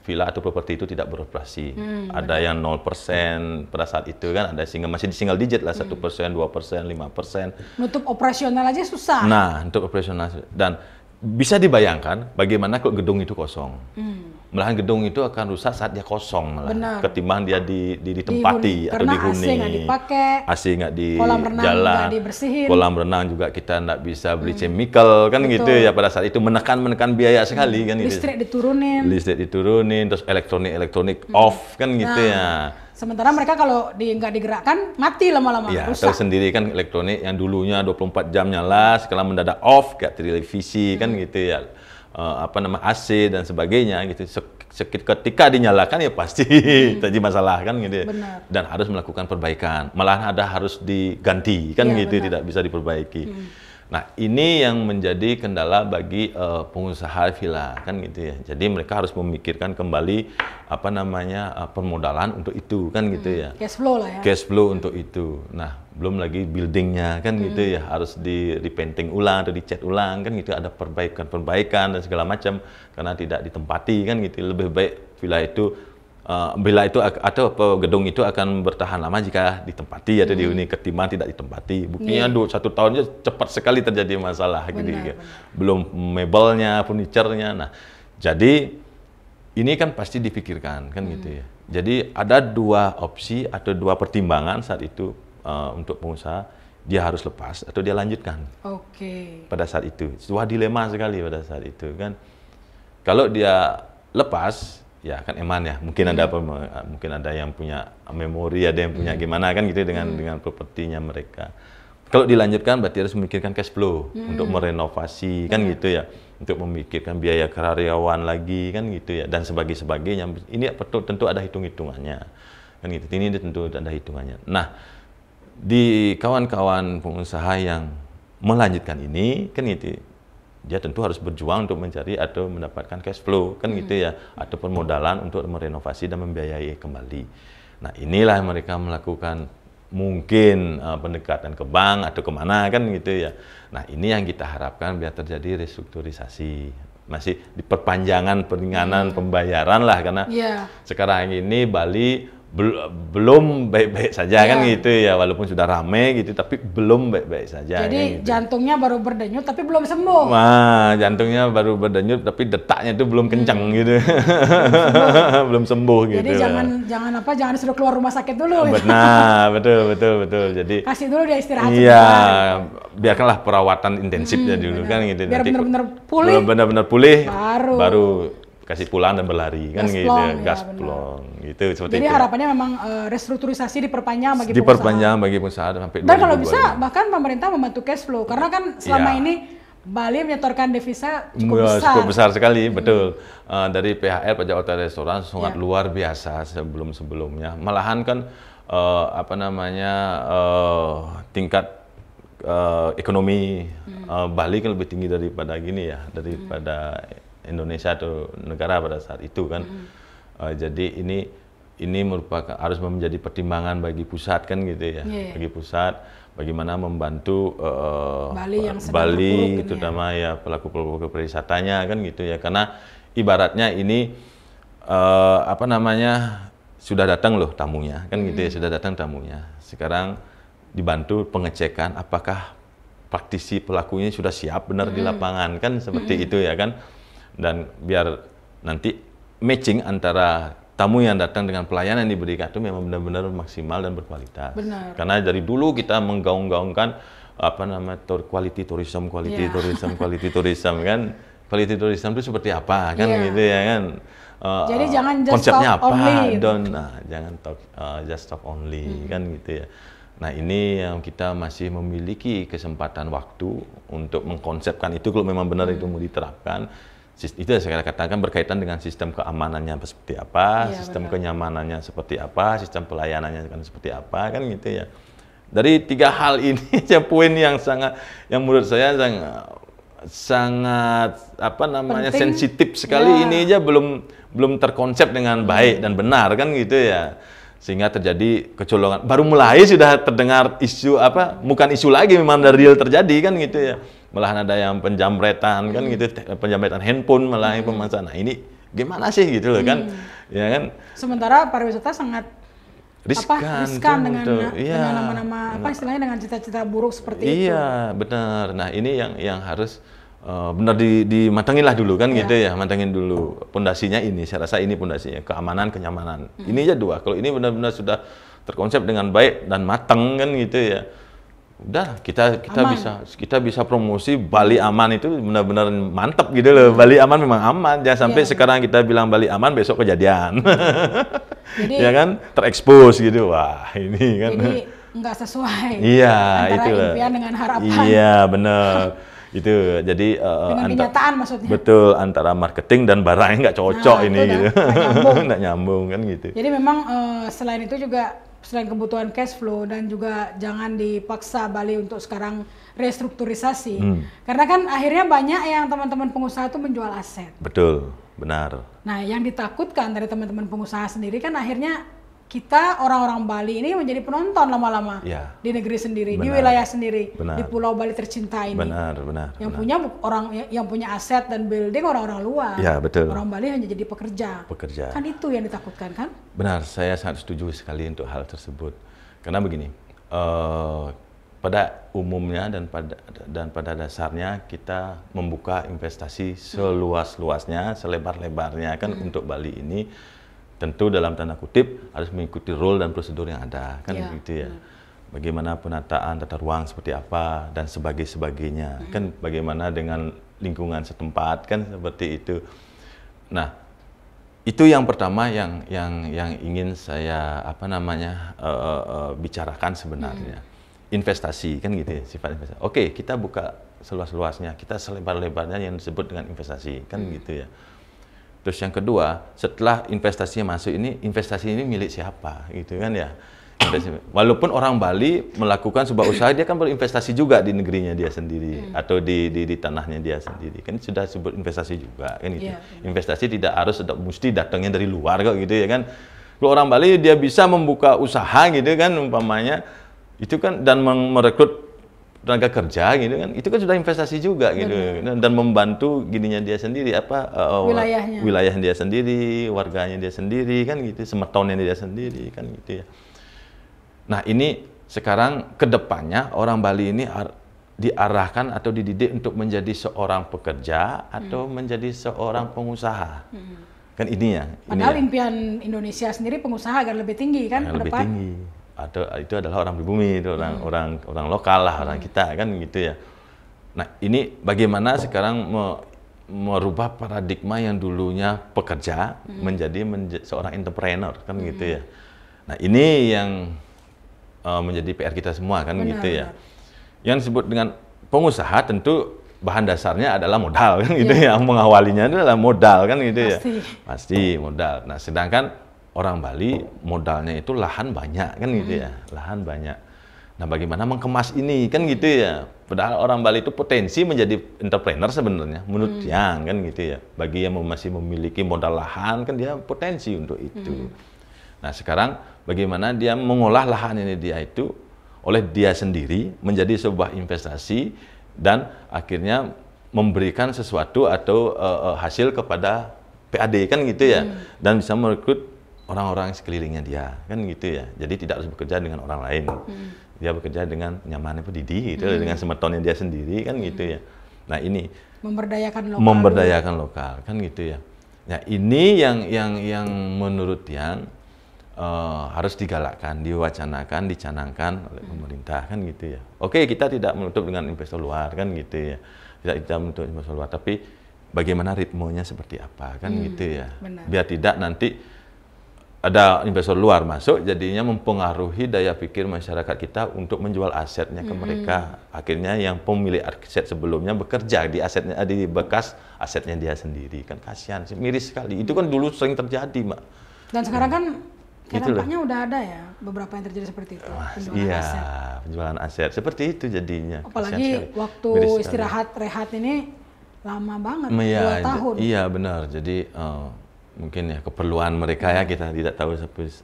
villa atau properti itu tidak beroperasi. Ada yang 0% pada saat itu kan, ada masih di single digit lah, 1%, 2%, 5%. Nutup operasional aja susah. Nah, untuk operasional dan bisa dibayangkan bagaimana kalau gedung itu kosong. Malahan gedung itu akan rusak saat dia kosong malah. Ketimbang dia ditempati atau dihuni. AC nggak dipakai, AC nggak di kolam renang jalan, nggak dibersihin. Kolam renang juga kita nggak bisa beli chemical kan gitu ya, pada saat itu menekan biaya sekali kan gitu. Listrik diturunin, terus elektronik off kan gitu ya. Sementara mereka kalau nggak digerakkan mati lama-lama, rusak. Tahu sendiri kan elektronik yang dulunya 24 jam nyala, sekarang mendadak off kayak televisi kan gitu ya. AC dan sebagainya gitu. Ketika dinyalakan ya pasti terjadi masalah kan gitu. Dan harus melakukan perbaikan. Malahan harus diganti kan gitu, tidak bisa diperbaiki. Nah, ini yang menjadi kendala bagi pengusaha villa kan gitu ya. Jadi mereka harus memikirkan kembali permodalan untuk itu kan gitu ya. Cash flow lah ya. Cash flow untuk itu. Nah, belum lagi buildingnya kan gitu ya, harus di-repainting ulang atau dicat ulang kan gitu, ada perbaikan dan segala macam karena tidak ditempati kan gitu. Lebih baik villa itu atau gedung itu akan bertahan lama jika ditempati atau dihuni, ketimbang tidak ditempati. Buktinya 1 tahun aja cepat sekali terjadi masalah gitu. Belum mebelnya, furniturnya. Nah, jadi ini kan pasti dipikirkan kan gitu ya. Jadi ada 2 opsi atau 2 pertimbangan saat itu untuk pengusaha, dia harus lepas atau dia lanjutkan. Pada saat itu, sebuah dilema sekali pada saat itu kan. Kalau dia lepas, ya kan eman ya, mungkin ada yang punya memori, ada yang punya gimana kan gitu dengan propertinya mereka. Kalau dilanjutkan berarti harus memikirkan cash flow untuk merenovasi kan gitu ya, untuk memikirkan biaya karyawan lagi kan gitu ya, dan sebagainya. Ini tentu ada hitung-hitungannya kan gitu. Ini tentu ada hitungannya. Nah, di kawan-kawan pengusaha yang melanjutkan ini kan gitu, dia tentu harus berjuang untuk mencari atau mendapatkan cash flow kan gitu ya, atau permodalan untuk merenovasi dan membiayai kembali. Nah, inilah mereka melakukan mungkin pendekatan ke bank atau kemana kan gitu ya. Nah, ini yang kita harapkan biar terjadi restrukturisasi, masih di perpanjangan peringanan pembayaran lah, karena sekarang ini Bali belum baik-baik saja kan Iya. gitu ya, walaupun sudah rame gitu tapi belum baik-baik saja. Jadi kan, gitu. jantungnya baru berdenyut tapi belum sembuh. Wah, jantungnya baru berdenyut tapi detaknya itu belum kencang gitu. Belum sembuh gitu. Jadi jangan disuruh keluar rumah sakit dulu. Benar, betul. Jadi Kasih dulu dia istirahat iya, sebentar. biarkanlah perawatan intensifnya dulu kan gitu. Biar Nanti benar-benar pulih. benar-benar pulih, Baru. baru kasih pulang dan berlari kan gitu. Gasplong, ya, Gasplong gitu seperti Jadi itu. harapannya memang restrukturisasi diperpanjang bagi Diperpanjang bagi pengusaha sampai pengusaha. Dan kalau 2025. bisa bahkan pemerintah membantu cash flow karena kan selama Iya. ini Bali menyetorkan devisa cukup Ya, besar. cukup besar sekali, betul. Dari PHR pajak hotel restoran sangat Ya. luar biasa sebelumnya. Malahan kan tingkat ekonomi Bali kan lebih tinggi daripada gini ya, daripada Indonesia atau negara pada saat itu kan. Jadi ini merupakan harus menjadi pertimbangan bagi pusat kan gitu ya, Iya. bagi pusat bagaimana membantu Bali yang sedang Bali terpuruk ini terutama ya pelaku-pelaku pariwisatanya kan gitu ya, karena ibaratnya ini sudah datang loh tamunya kan gitu ya, sudah datang tamunya. Sekarang dibantu pengecekan apakah praktisi pelakunya sudah siap benar di lapangan kan seperti itu ya kan, dan biar nanti matching antara tamu yang datang dengan pelayanan yang diberikan itu memang benar-benar maksimal dan berkualitas. Benar. Karena dari dulu kita menggaung-gaungkan quality tourism Iya. quality tourism kan. Quality tourism itu seperti apa kan Iya. gitu ya kan. Jadi jangan just konsepnya talk apa? only, gitu. Jangan talk just talk only kan gitu ya. Nah, ini yang kita masih memiliki kesempatan waktu untuk mengkonsepkan itu kalau memang benar itu mau diterapkan. Itu yang saya katakan berkaitan dengan sistem keamanannya seperti apa, Iya, sistem benar. kenyamanannya seperti apa, sistem pelayanannya kan seperti apa kan gitu ya. Dari 3 hal ini poin yang menurut saya sangat Penting. sensitif sekali, Ya. ini aja belum terkonsep dengan baik dan benar kan gitu ya, sehingga terjadi kecolongan. Baru mulai sudah terdengar isu bukan isu lagi, memang dari real terjadi kan gitu ya, malahan ada yang penjamretan kan gitu, penjamretan handphone malah yang pemasaran. Nah, ini gimana sih gitu loh kan, ya kan. Sementara pariwisata sangat riskan dengan betul. Iya. dengan nama-nama istilahnya dengan cita-cita buruk seperti itu. Iya, benar. Nah, ini yang harus benar dimatangin lah dulu kan gitu ya, matangin dulu pondasinya ini. Saya rasa ini pondasinya, keamanan, kenyamanan. Ini aja 2. Kalau ini benar-benar sudah terkonsep dengan baik dan matang kan gitu ya. Udah kita bisa promosi Bali aman itu benar-benar mantap gitu loh. Bali aman memang aman. Jangan sampai sekarang kita bilang Bali aman besok kejadian. Jadi, ya kan terekspos gitu. Wah, ini kan. Jadi nggak sesuai Iya, antara itu impian dengan harapan. Iya, benar. Itu jadi Dengan kenyataan maksudnya. betul, antara marketing dan barangnya nggak cocok Nah, ini itu gitu. nggak nyambung. Nggak nyambung kan gitu. Jadi memang selain itu juga selain kebutuhan cash flow dan juga jangan dipaksa Bali untuk sekarang restrukturisasi. Karena kan akhirnya banyak yang teman-teman pengusaha itu menjual aset. Betul, benar. Nah, yang ditakutkan dari teman-teman pengusaha sendiri kan akhirnya kita orang-orang Bali ini menjadi penonton lama-lama Ya. di negeri sendiri, di Benar. wilayah sendiri, Benar. di Pulau Bali tercinta ini. Benar. Yang punya yang punya aset dan building orang-orang luar. Ya, betul. Orang Bali hanya jadi pekerja. Kan itu yang ditakutkan kan? Benar, saya sangat setuju sekali untuk hal tersebut. Karena begini, pada umumnya dan pada dasarnya kita membuka investasi seluas-luasnya, selebar-lebarnya kan untuk Bali ini, tentu dalam tanda kutip harus mengikuti rule dan prosedur yang ada kan Ya, gitu ya. Bagaimana penataan tata ruang seperti apa dan sebagainya kan, bagaimana dengan lingkungan setempat kan seperti itu. Nah, itu yang pertama yang ingin saya bicarakan sebenarnya. Investasi kan gitu ya, sifat investasi. Oke, kita buka seluas-luasnya, kita selebar-lebarnya yang disebut dengan investasi kan gitu ya. Terus yang kedua, setelah investasinya masuk ini, investasi ini milik siapa gitu kan ya. Walaupun orang Bali melakukan sebuah usaha, dia kan berinvestasi juga di negerinya dia sendiri atau di tanahnya dia sendiri, kan sudah sebut investasi juga kan gitu. Iya. Investasi tidak harus mesti datangnya dari luar kok gitu ya kan. Kalau orang Bali dia bisa membuka usaha gitu kan umpamanya itu kan, dan merekrut tenaga kerja gitu kan, itu kan sudah investasi juga gitu, dan membantu gininya dia sendiri wilayah dia sendiri, warganya dia sendiri kan gitu, semetonnya dia sendiri kan gitu ya. Nah ini sekarang kedepannya orang Bali ini diarahkan atau dididik untuk menjadi seorang pekerja atau menjadi seorang pengusaha. Kan ini ya. Padahal impian Indonesia sendiri pengusaha agar lebih tinggi kan ke lebih depan. tinggi. Atau itu adalah orang pribumi, itu orang lokal lah, orang kita kan gitu ya. Nah ini bagaimana sekarang merubah paradigma yang dulunya pekerja menjadi seorang entrepreneur kan gitu ya. Nah ini yang menjadi PR kita semua kan gitu ya. Yang disebut dengan pengusaha tentu bahan dasarnya adalah modal kan gitu ya. Mengawalinya itu adalah modal kan gitu ya. Pasti modal. Nah sedangkan orang Bali modalnya itu lahan banyak kan gitu ya, lahan banyak. Nah bagaimana mengemas ini kan gitu ya. Padahal orang Bali itu potensi menjadi entrepreneur sebenarnya, menurut yang kan gitu ya. Bagi yang masih memiliki modal lahan kan dia potensi untuk itu. Nah sekarang bagaimana dia mengolah lahan ini dia itu oleh dia sendiri menjadi sebuah investasi dan akhirnya memberikan sesuatu atau hasil kepada PAD kan gitu ya, dan bisa merekrut orang-orang sekelilingnya dia kan gitu ya. Jadi tidak harus bekerja dengan orang lain, dia bekerja dengan nyamannya pendidih gitu, dengan semetonnya dia sendiri kan gitu ya. Nah ini memberdayakan lokal kan gitu ya. Nah ini yang menurut yang harus digalakkan, diwacanakan, dicanangkan oleh pemerintah kan gitu ya. Oke, kita tidak menutup dengan investor luar kan gitu ya, tidak menutup investor luar, tapi bagaimana ritmenya seperti apa kan gitu ya. Biar tidak nanti ada investor luar masuk, jadinya mempengaruhi daya pikir masyarakat kita untuk menjual asetnya ke mereka. Akhirnya yang pemilik aset sebelumnya bekerja di asetnya, di bekas asetnya dia sendiri. Kan kasihan sih, miris sekali. Itu kan dulu sering terjadi, Mbak. Dan sekarang kan nampaknya udah ada ya beberapa yang terjadi seperti itu. Penjualan aset. Seperti itu jadinya. Apalagi waktu istirahat rehat ini lama banget, 2 tahun. Iya benar. Jadi mungkin ya keperluan mereka ya, kita tidak tahu.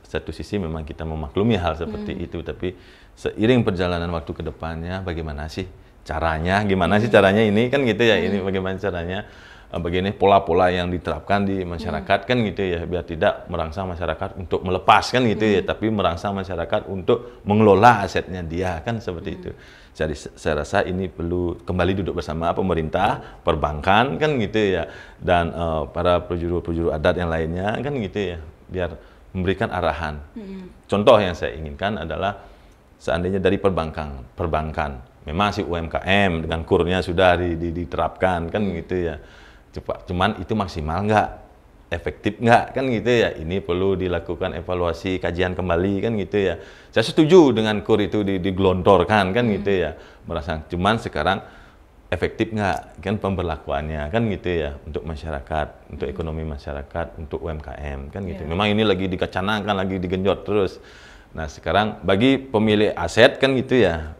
Satu sisi memang kita memaklumi hal seperti itu, tapi seiring perjalanan waktu ke depannya bagaimana sih caranya, ini kan gitu ya, ini bagaimana caranya, begini pola-pola yang diterapkan di masyarakat kan gitu ya, biar tidak merangsang masyarakat untuk melepas kan gitu ya, tapi merangsang masyarakat untuk mengelola asetnya dia kan seperti itu. Jadi saya rasa ini perlu kembali duduk bersama pemerintah, perbankan kan gitu ya, dan para penjuru adat yang lainnya kan gitu ya, biar memberikan arahan. Contoh yang saya inginkan adalah seandainya dari perbankan memang si UMKM dengan kurnya sudah diterapkan kan gitu ya, cuman itu maksimal nggak, efektif nggak kan gitu ya. Ini perlu dilakukan evaluasi, kajian kembali kan gitu ya. Saya setuju dengan kur itu digelontorkan kan gitu ya, merasa cuman sekarang efektif nggak kan pemberlakuannya kan gitu ya, untuk masyarakat, untuk ekonomi masyarakat, untuk UMKM kan gitu. Memang ini lagi dikecanangkan, lagi digenjot terus. Nah sekarang bagi pemilik aset kan gitu ya,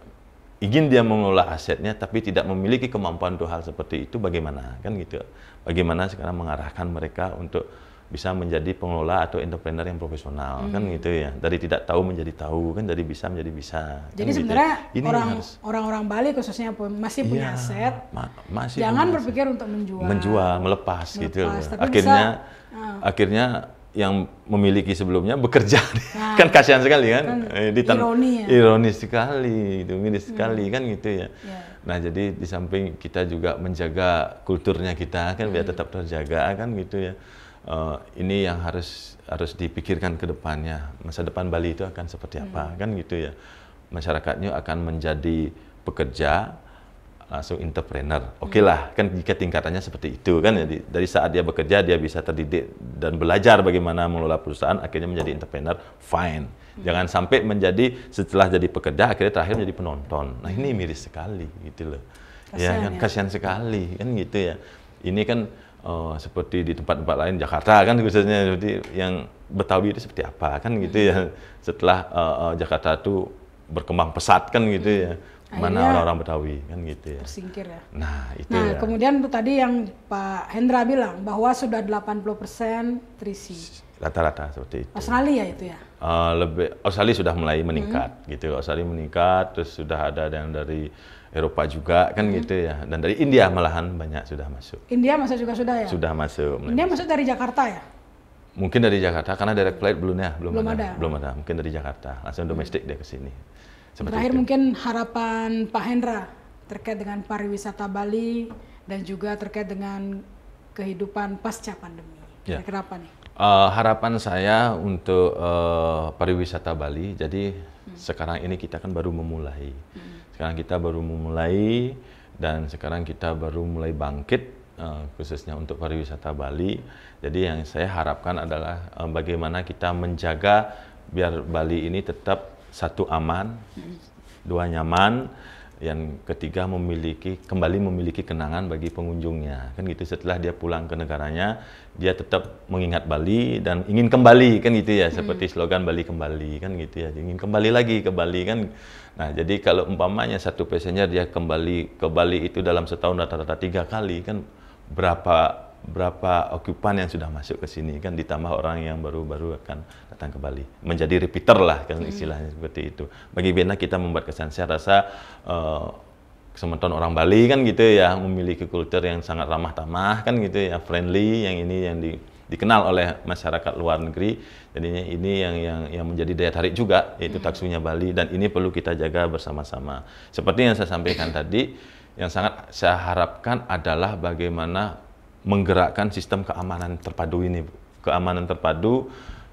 ingin dia mengelola asetnya tapi tidak memiliki kemampuan untuk hal seperti itu, bagaimana kan gitu. Bagaimana sekarang mengarahkan mereka untuk bisa menjadi pengelola atau entrepreneur yang profesional kan gitu ya, dari tidak tahu menjadi tahu kan, dari bisa menjadi bisa. Jadi kan sebenarnya gitu. Orang-orang Bali khususnya masih punya aset, jangan berpikir untuk menjual, melepas gitu. Akhirnya yang memiliki sebelumnya bekerja, kan kasihan sekali kan, ironis sekali, itu miris sekali kan gitu ya. Nah jadi di samping kita juga menjaga kulturnya kita kan biar tetap terjaga kan gitu ya. Ini yang harus dipikirkan ke depannya, masa depan Bali itu akan seperti apa kan gitu ya. Masyarakatnya akan menjadi pekerja langsung entrepreneur. Oke lah, kan jika tingkatannya seperti itu kan, jadi dari saat dia bekerja dia bisa terdidik dan belajar bagaimana mengelola perusahaan, akhirnya menjadi entrepreneur, fine. Jangan sampai menjadi setelah jadi pekerja akhirnya terakhir menjadi penonton. Nah ini miris sekali gitu loh. Kasihan sekali kan gitu ya. Ini kan seperti di tempat-tempat lain, Jakarta kan khususnya, seperti yang Betawi itu seperti apa kan gitu ya. Setelah Jakarta itu berkembang pesat kan gitu ya. Mana orang-orang Betawi kan gitu ya. Tersingkir ya. Nah, itu ya. Kemudian tadi yang Pak Hendra bilang bahwa sudah 80% terisi. rata-rata seperti itu. Australia itu ya? Australia sudah mulai meningkat gitu. Australia meningkat, terus sudah ada yang dari Eropa juga kan gitu ya. Dan dari India malahan banyak sudah masuk. India masuk juga sudah ya? Sudah masuk. India masuk dari Jakarta ya? Mungkin dari Jakarta karena direct flight belum ada. Belum ada. Mungkin dari Jakarta langsung domestik dia ke sini. Terakhir mungkin harapan Pak Hendra terkait dengan pariwisata Bali dan juga terkait dengan kehidupan pasca pandemi. Kira-kira apa nih? Harapan saya untuk pariwisata Bali. Jadi sekarang ini kita kan baru memulai. Sekarang kita baru memulai dan sekarang kita baru mulai bangkit. Khususnya untuk pariwisata Bali. Jadi yang saya harapkan adalah bagaimana kita menjaga biar Bali ini tetap satu aman, dua nyaman, yang ketiga kembali memiliki kenangan bagi pengunjungnya. Kan gitu, setelah dia pulang ke negaranya, dia tetap mengingat Bali dan ingin kembali kan gitu ya, seperti slogan Bali kembali kan gitu ya, ingin kembali lagi ke Bali kan. Nah, jadi kalau umpamanya satu passenger dia kembali ke Bali itu dalam setahun rata-rata 3 kali kan berapa okupan yang sudah masuk ke sini kan, ditambah orang yang baru-baru akan datang ke Bali, menjadi repeater lah kan istilahnya seperti itu. Bagaimana kita membuat kesan, saya rasa semeton orang Bali kan gitu ya, memiliki kultur yang sangat ramah tamah kan gitu ya, friendly, yang ini yang dikenal oleh masyarakat luar negeri. Jadinya ini yang menjadi daya tarik juga, yaitu taksunya Bali, dan ini perlu kita jaga bersama-sama. Seperti yang saya sampaikan tadi, yang sangat saya harapkan adalah bagaimana menggerakkan sistem keamanan terpadu ini, keamanan terpadu.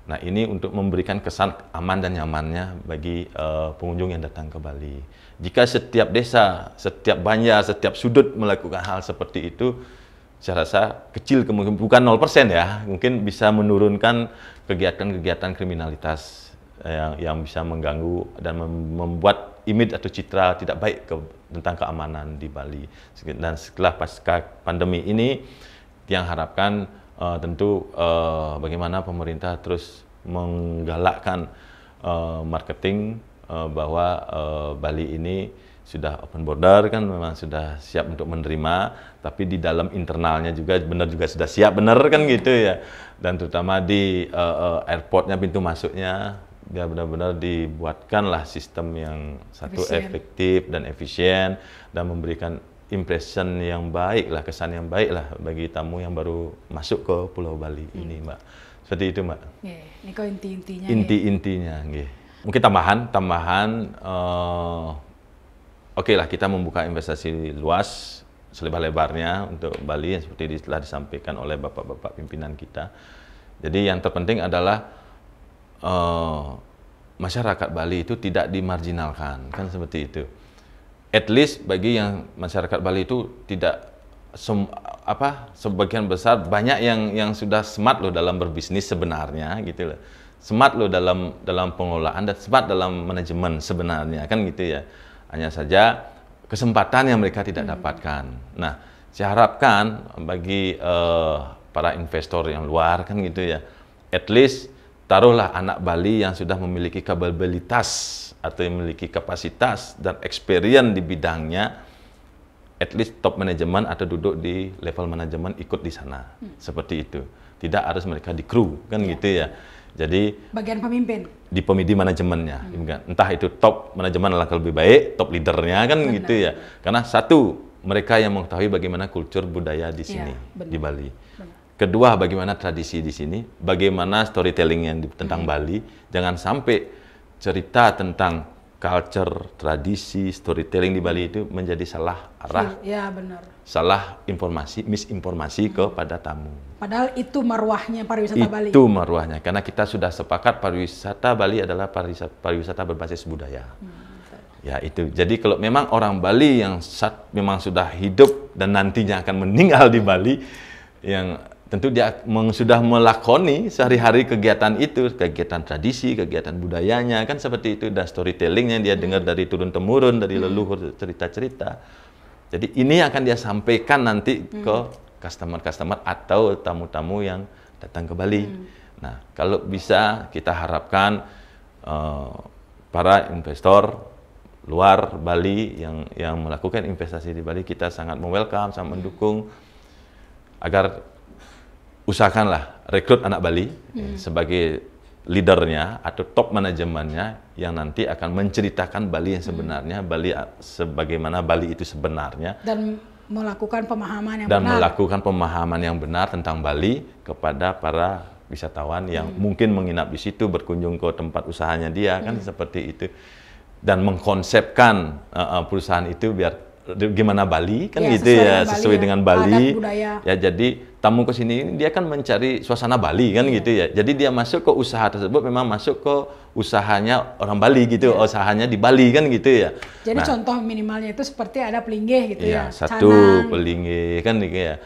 Nah, ini untuk memberikan kesan aman dan nyamannya bagi pengunjung yang datang ke Bali. Jika setiap desa, setiap banjar, setiap sudut melakukan hal seperti itu, saya rasa kecil kemungkinan, bukan 0% ya, mungkin bisa menurunkan kegiatan-kegiatan kriminalitas yang bisa mengganggu dan membuat image atau citra tidak baik tentang keamanan di Bali. Dan setelah pasca pandemi ini, yang harapkan tentu bagaimana pemerintah terus menggalakkan marketing bahwa Bali ini sudah open border kan, memang sudah siap untuk menerima, tapi di dalam internalnya juga benar juga sudah siap benar kan gitu ya. Dan terutama di airportnya, pintu masuknya, dia benar-benar dibuatkanlah sistem yang satu efektif dan efisien dan memberikan impression yang baik lah, kesan yang baik lah bagi tamu yang baru masuk ke Pulau Bali ini, Mbak. Seperti itu, Mbak. Ini kok inti-intinya. Inti-intinya, mungkin tambahan. Oke lah, kita membuka investasi luas selebar-lebarnya untuk Bali yang seperti telah disampaikan oleh bapak-bapak pimpinan kita. Jadi yang terpenting adalah masyarakat Bali itu tidak dimarginalkan, kan seperti itu. At least bagi yang masyarakat Bali itu tidak sebagian besar, banyak yang sudah smart loh dalam berbisnis sebenarnya gitu loh. Smart loh dalam pengelolaan dan smart dalam manajemen sebenarnya kan gitu ya. Hanya saja kesempatan yang mereka tidak dapatkan. Nah, saya harapkan bagi para investor yang luar kan gitu ya, at least taruhlah anak Bali yang sudah memiliki kapabilitas atau yang memiliki kapasitas dan experience di bidangnya, at least top manajemen atau duduk di level manajemen ikut di sana. Seperti itu. Tidak harus mereka di kru, kan gitu ya. Jadi bagian pemimpin. Di manajemennya. Entah itu top manajemen alangkah lebih baik, top leadernya kan gitu ya. Karena satu, mereka yang mengetahui bagaimana kultur budaya di sini, di Bali. Kedua, bagaimana tradisi di sini, bagaimana storytelling yang tentang Bali. Jangan sampai cerita tentang culture, tradisi, storytelling di Bali itu menjadi salah arah. Ya, benar. Salah informasi, misinformasi kepada tamu. Padahal itu marwahnya pariwisata Bali. Itu marwahnya, karena kita sudah sepakat pariwisata Bali adalah pariwisata berbasis budaya. Ya itu. Jadi kalau memang orang Bali yang memang sudah hidup dan nantinya akan meninggal di Bali, yang tentu dia sudah melakoni sehari-hari kegiatan itu, kegiatan tradisi, kegiatan budayanya, kan seperti itu, dan storytellingnya dia dengar dari turun-temurun, dari leluhur, cerita-cerita. Jadi ini akan dia sampaikan nanti ke customer-customer atau tamu-tamu yang datang ke Bali. Nah, kalau bisa kita harapkan para investor luar Bali yang melakukan investasi di Bali, kita sangat welcome, sangat mendukung agar usahakanlah rekrut anak Bali sebagai leadernya atau top manajemennya yang nanti akan menceritakan Bali yang sebenarnya, Bali sebagaimana Bali itu sebenarnya. Dan melakukan pemahaman yang dan benar. melakukan pemahaman yang benar tentang Bali kepada para wisatawan yang mungkin menginap di situ, berkunjung ke tempat usahanya dia, kan seperti itu. Dan mengkonsepkan perusahaan itu biar gimana Bali, kan gitu ya, sesuai dengan Bali. Ya, jadi tamu ke sini dia kan mencari suasana Bali, kan gitu ya. Jadi dia masuk ke usaha tersebut memang masuk ke usahanya orang Bali gitu, usahanya di Bali, kan gitu ya. Jadi contoh minimalnya itu seperti ada pelinggih gitu ya. Satu pelinggih kan gitu ya,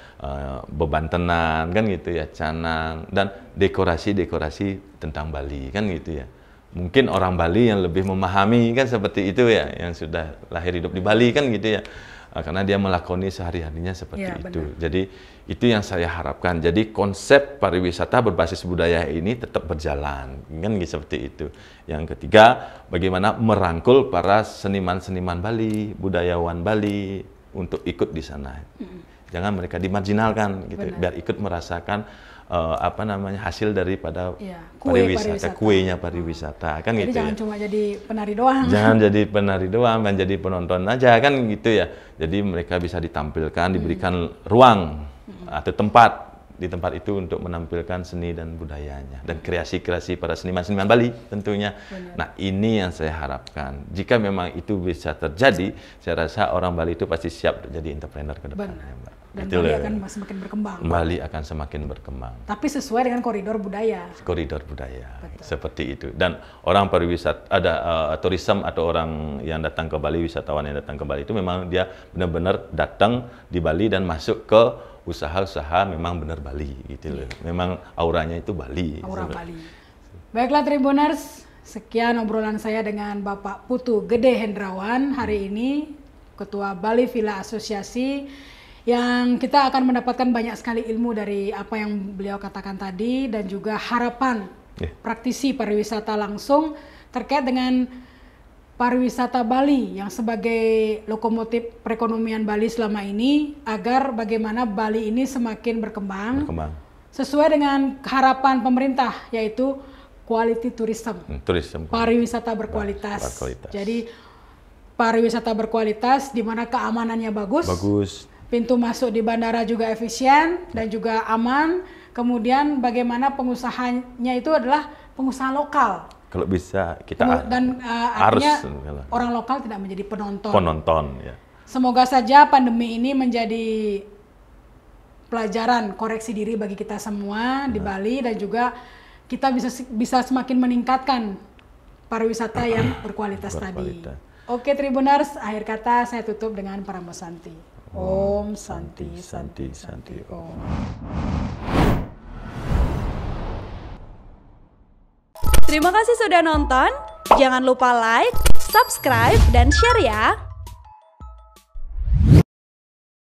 bebantenan kan gitu ya, canang, dan dekorasi-dekorasi tentang Bali, kan gitu ya. Mungkin orang Bali yang lebih memahami kan seperti itu ya, yang sudah lahir hidup di Bali, kan gitu ya. Karena dia melakoni sehari-harinya seperti itu. Benar. Jadi itu yang saya harapkan. Jadi konsep pariwisata berbasis budaya ini tetap berjalan, kan seperti itu. Yang ketiga, bagaimana merangkul para seniman-seniman Bali, budayawan Bali untuk ikut di sana. Jangan mereka dimarginalkan, gitu. Biar ikut merasakan hasil daripada pariwisata, kuenya pariwisata, kan. Jadi gitu jangan cuma jadi penari doang. Jangan jadi penari doang, dan jadi penonton aja, kan gitu ya. Jadi mereka bisa ditampilkan, diberikan ruang atau tempat di tempat itu untuk menampilkan seni dan budayanya dan kreasi-kreasi para seniman-seniman Bali tentunya. Benar. Nah, ini yang saya harapkan. Jika memang itu bisa terjadi, saya rasa orang Bali itu pasti siap jadi entrepreneur ke depannya, Mbak. Dan Bali akan semakin berkembang. Bali akan semakin berkembang. Tapi sesuai dengan koridor budaya. Koridor budaya. Betul. Seperti itu. Dan orang pariwisata, ada tourism atau orang yang datang ke Bali, wisatawan yang datang ke Bali itu memang dia benar-benar datang di Bali dan masuk ke usaha-usaha memang benar Bali gitu loh. Memang auranya itu Bali. Aura Bali. Baiklah Tribuners, sekian obrolan saya dengan Bapak Putu Gede Hendrawan hari ini, Ketua Bali Villa Asosiasi, yang kita akan mendapatkan banyak sekali ilmu dari apa yang beliau katakan tadi dan juga harapan praktisi pariwisata langsung terkait dengan pariwisata Bali yang sebagai lokomotif perekonomian Bali selama ini, agar bagaimana Bali ini semakin berkembang sesuai dengan harapan pemerintah, yaitu quality tourism. Pariwisata berkualitas. Jadi pariwisata berkualitas di mana keamanannya bagus. Pintu masuk di bandara juga efisien dan juga aman. Kemudian bagaimana pengusahanya itu adalah pengusaha lokal. Kalau bisa kita artinya orang lokal tidak menjadi penonton. Ya. Semoga saja pandemi ini menjadi pelajaran koreksi diri bagi kita semua di Bali, dan juga kita bisa semakin meningkatkan pariwisata yang berkualitas tadi. Oke Tribuners, akhir kata saya tutup dengan Paramo Santi. Om Santi Santi Santi Om. Terima kasih sudah nonton. Jangan lupa like, subscribe, dan share ya.